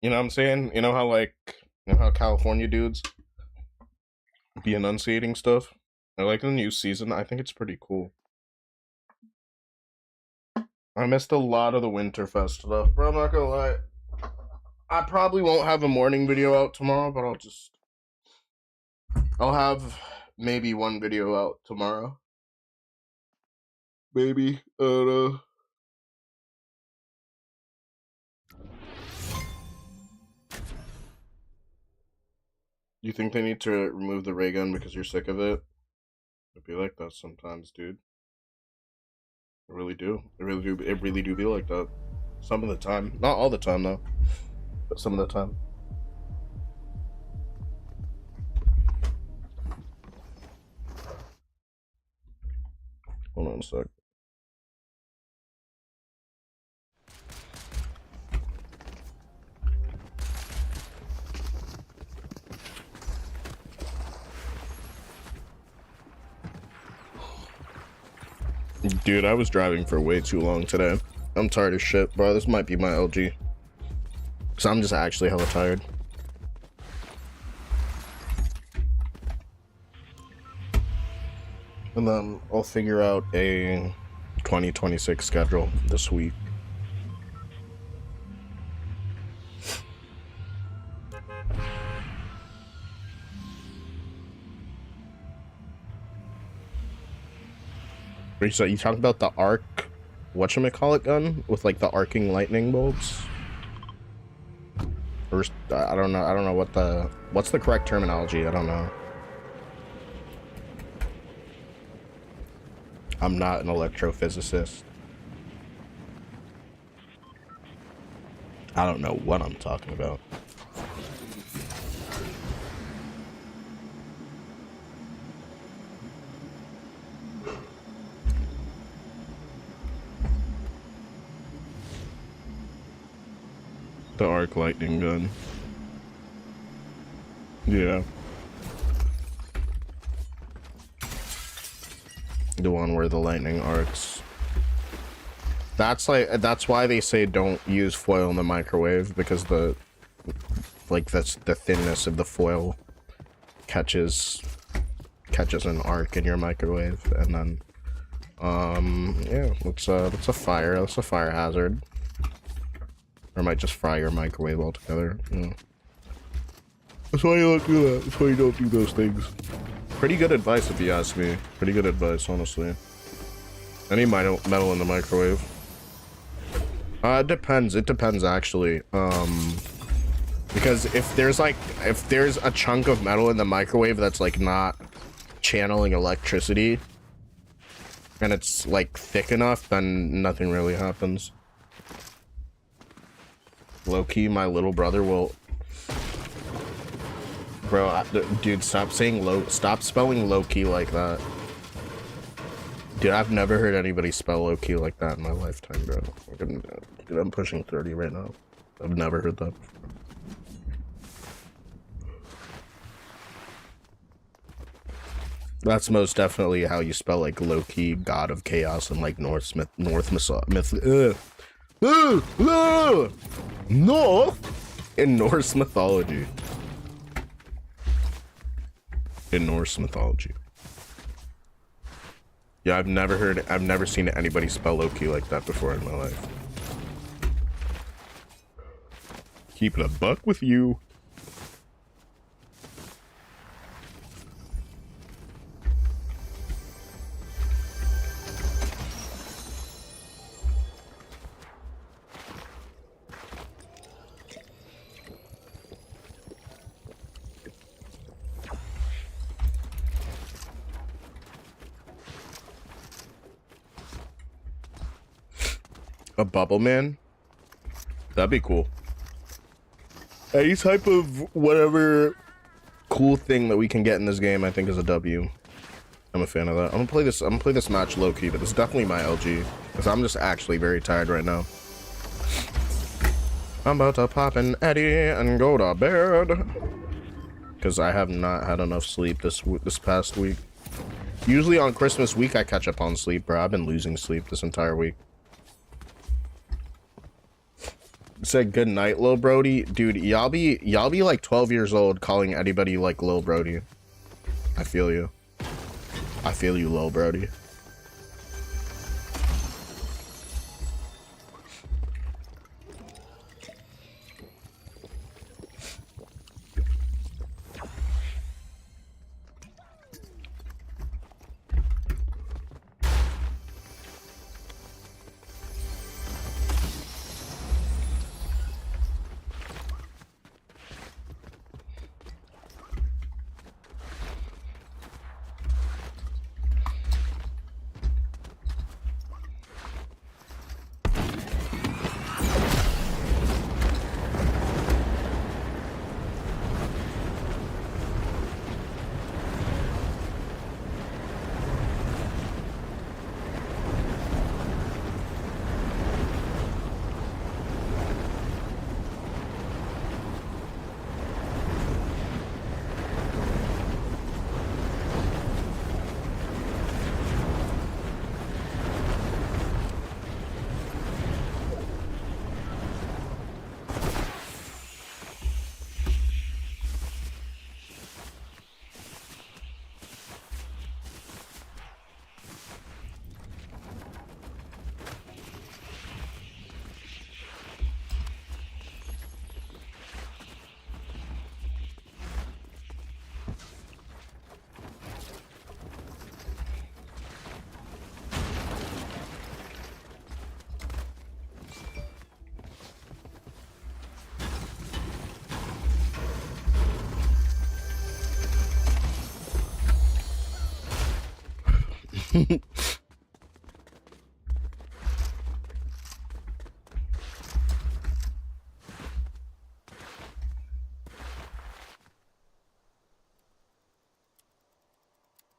You know what I'm saying? You know how California dudes be enunciating stuff. I like the new season. I think it's pretty cool. I missed a lot of the Winterfest stuff, bro. I'm not gonna lie. I probably won't have a morning video out tomorrow, but I'll have maybe one video out tomorrow. Maybe. You think they need to remove the ray gun because you're sick of it? It'd be like that sometimes, dude. I really do. It really do be like that. Some of the time. Not all the time though. But some of the time. Hold on a sec. Dude, I was driving for way too long today. I'm tired as shit, bro. This might be my LG. Cause I'm just actually hella tired. And then I'll figure out a 2026 schedule this week. So you talking about the arc, whatchamacallit gun with like the arcing lightning bolts? Or I don't know what's the correct terminology? I don't know. I'm not an electrophysicist. I don't know what I'm talking about. The arc lightning gun. Yeah. The one where the lightning arcs. That's why they say don't use foil in the microwave, because that's the thinness of the foil catches an arc in your microwave, and then yeah, it's a fire hazard. Or might just fry your microwave altogether. Yeah. That's why you don't do that. That's why you don't do those things. Pretty good advice if you ask me. Pretty good advice, honestly. Any metal in the microwave. It depends. It depends actually. Because if there's a chunk of metal in the microwave that's like not channeling electricity, and it's like thick enough, then nothing really happens. Low-key, my little brother will... Bro, dude, stop spelling low-key like that. Dude, I've never heard anybody spell low-key like that in my lifetime, bro. Dude, I'm pushing 30 right now. I've never heard that before. That's most definitely how you spell, like, low-key god of chaos and, like, North in Norse mythology. In Norse mythology. Yeah, I've never seen anybody spell Loki like that before in my life. Keeping a buck with you. A bubble man? That'd be cool. Any type of whatever cool thing that we can get in this game, I think, is a W. I'm a fan of that. I'm gonna play this match low key, but it's definitely my LG because I'm just actually very tired right now. I'm about to pop an Eddie and go to bed because I have not had enough sleep this past week. Usually on Christmas week, I catch up on sleep, bro. I've been losing sleep this entire week. Said good night, Lil Brody. Dude, y'all be like 12 years old calling anybody like Lil Brody. I feel you. I feel you, Lil Brody.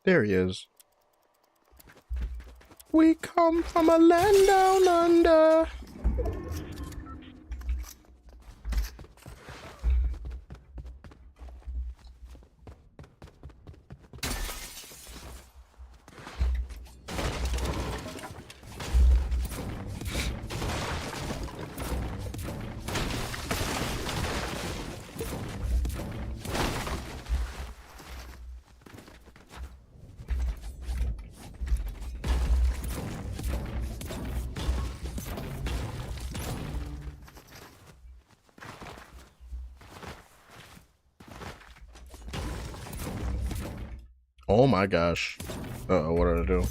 There he is. We come from a land down under. Oh my gosh. Uh-oh, what did I do?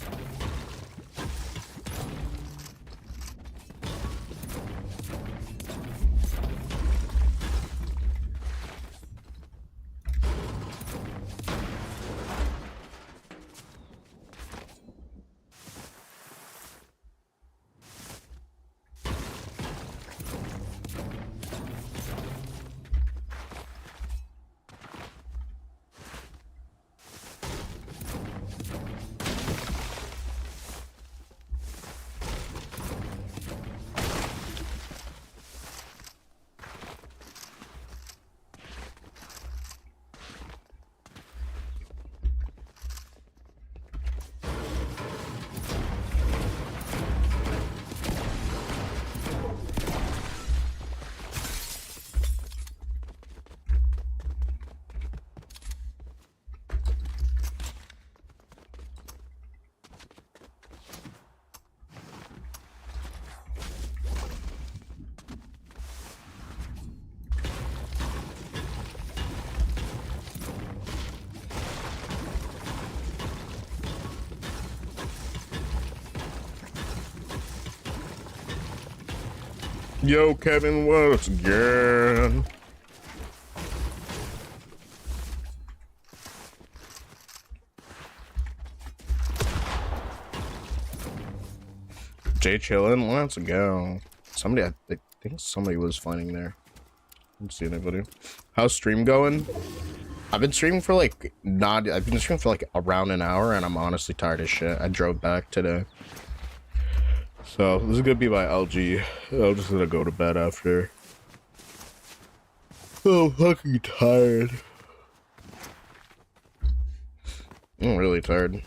Yo, Kevin, what's good? Jay chillin', let's go. Somebody, I think somebody was finding there. I don't see anybody. How's stream going? I've been streaming for like I've been streaming for like around an hour, and I'm honestly tired as shit. I drove back today, so this is gonna be my LG. I'm just gonna go to bed after. Oh, I'm fucking tired. I'm really tired.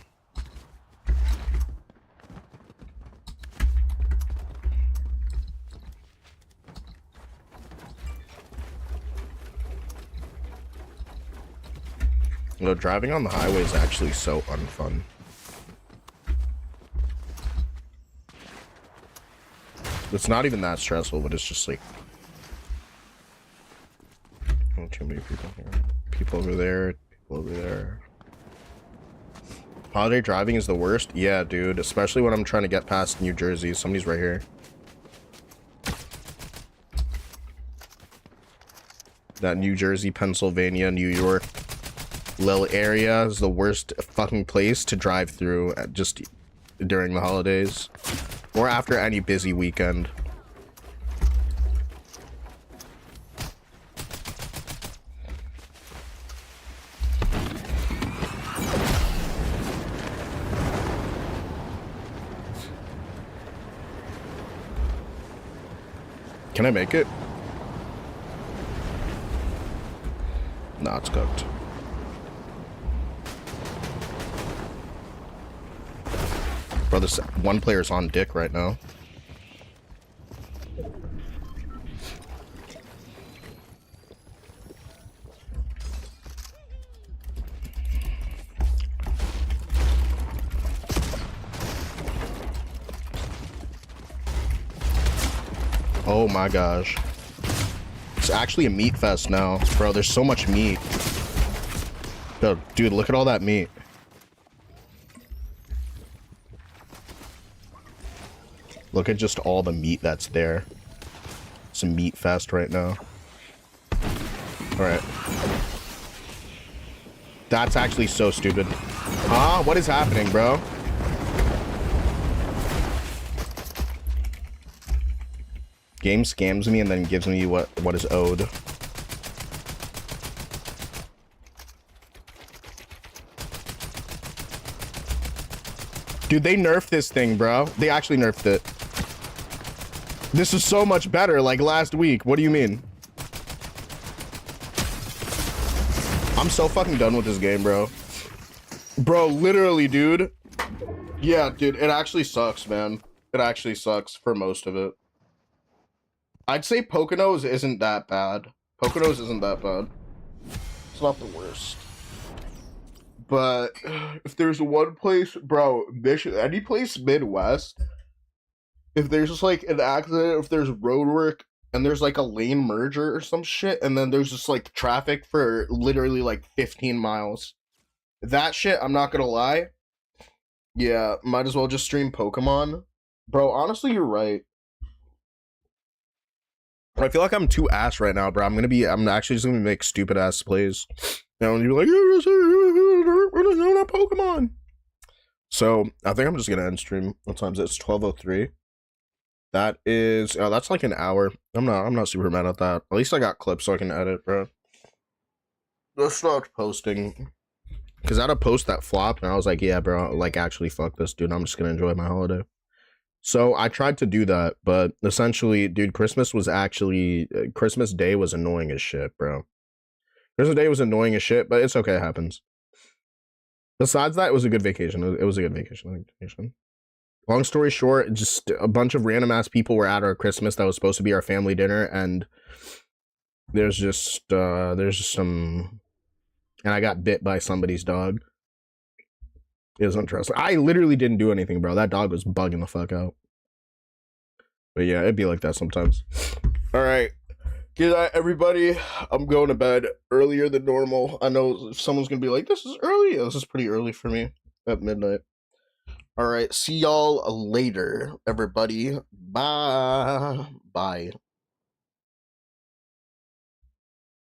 No, driving on the highway is actually so unfun. It's not even that stressful, but it's just like... Oh, too many people here. People over there, people over there. Holiday driving is the worst? Yeah, dude. Especially when I'm trying to get past New Jersey. Somebody's right here. That New Jersey, Pennsylvania, New York little area is the worst fucking place to drive through just during the holidays or after any busy weekend. Can I make it? Nah, it's cooked. Bro, this one player's on dick right now. Oh my gosh. It's actually a meat fest now. Bro, there's so much meat. Yo, dude, look at all that meat. Look at just all the meat that's there. It's a meat fest right now. Alright. That's actually so stupid. Huh? What is happening, bro? Game scams me and then gives me what is owed. Dude, they nerfed this thing, bro. They actually nerfed it. This is so much better, like last week. What do you mean? I'm so fucking done with this game, bro. Bro, literally, dude. Yeah, dude, it actually sucks, man. It actually sucks for most of it. I'd say Poconos isn't that bad. Poconos isn't that bad. It's not the worst. But if there's one place, bro, any place Midwest, if there's just like an accident, if there's road work and there's like a lane merger or some shit, and then there's just like traffic for literally like 15 miles. That shit, I'm not gonna lie. Yeah, might as well just stream Pokemon. Bro, honestly, you're right. I feel like I'm too ass right now, bro. I'm actually just gonna make stupid ass plays. And you're like, not Pokemon. So I think I'm just gonna end stream. What time is it? It's 12:03. That is that's like an hour. I'm not super mad at that. At least I got clips so I can edit, bro. Let's start posting. Cause I had a post that flopped and I was like, yeah, bro, like actually fuck this, dude. I'm just gonna enjoy my holiday. So I tried to do that, but essentially, dude, Christmas Day was annoying as shit, bro. Christmas Day was annoying as shit, but it's okay, it happens. Besides that, it was a good vacation. It was a good vacation. Long story short, just a bunch of random ass people were at our Christmas that was supposed to be our family dinner, and there's just some, and I got bit by somebody's dog. It was interesting. I literally didn't do anything, bro. That dog was bugging the fuck out. But yeah, it'd be like that sometimes. All right. Good night, everybody. I'm going to bed earlier than normal. I know someone's going to be like, this is early. Yeah, this is pretty early for me at midnight. All right. See y'all later, everybody. Bye. Bye.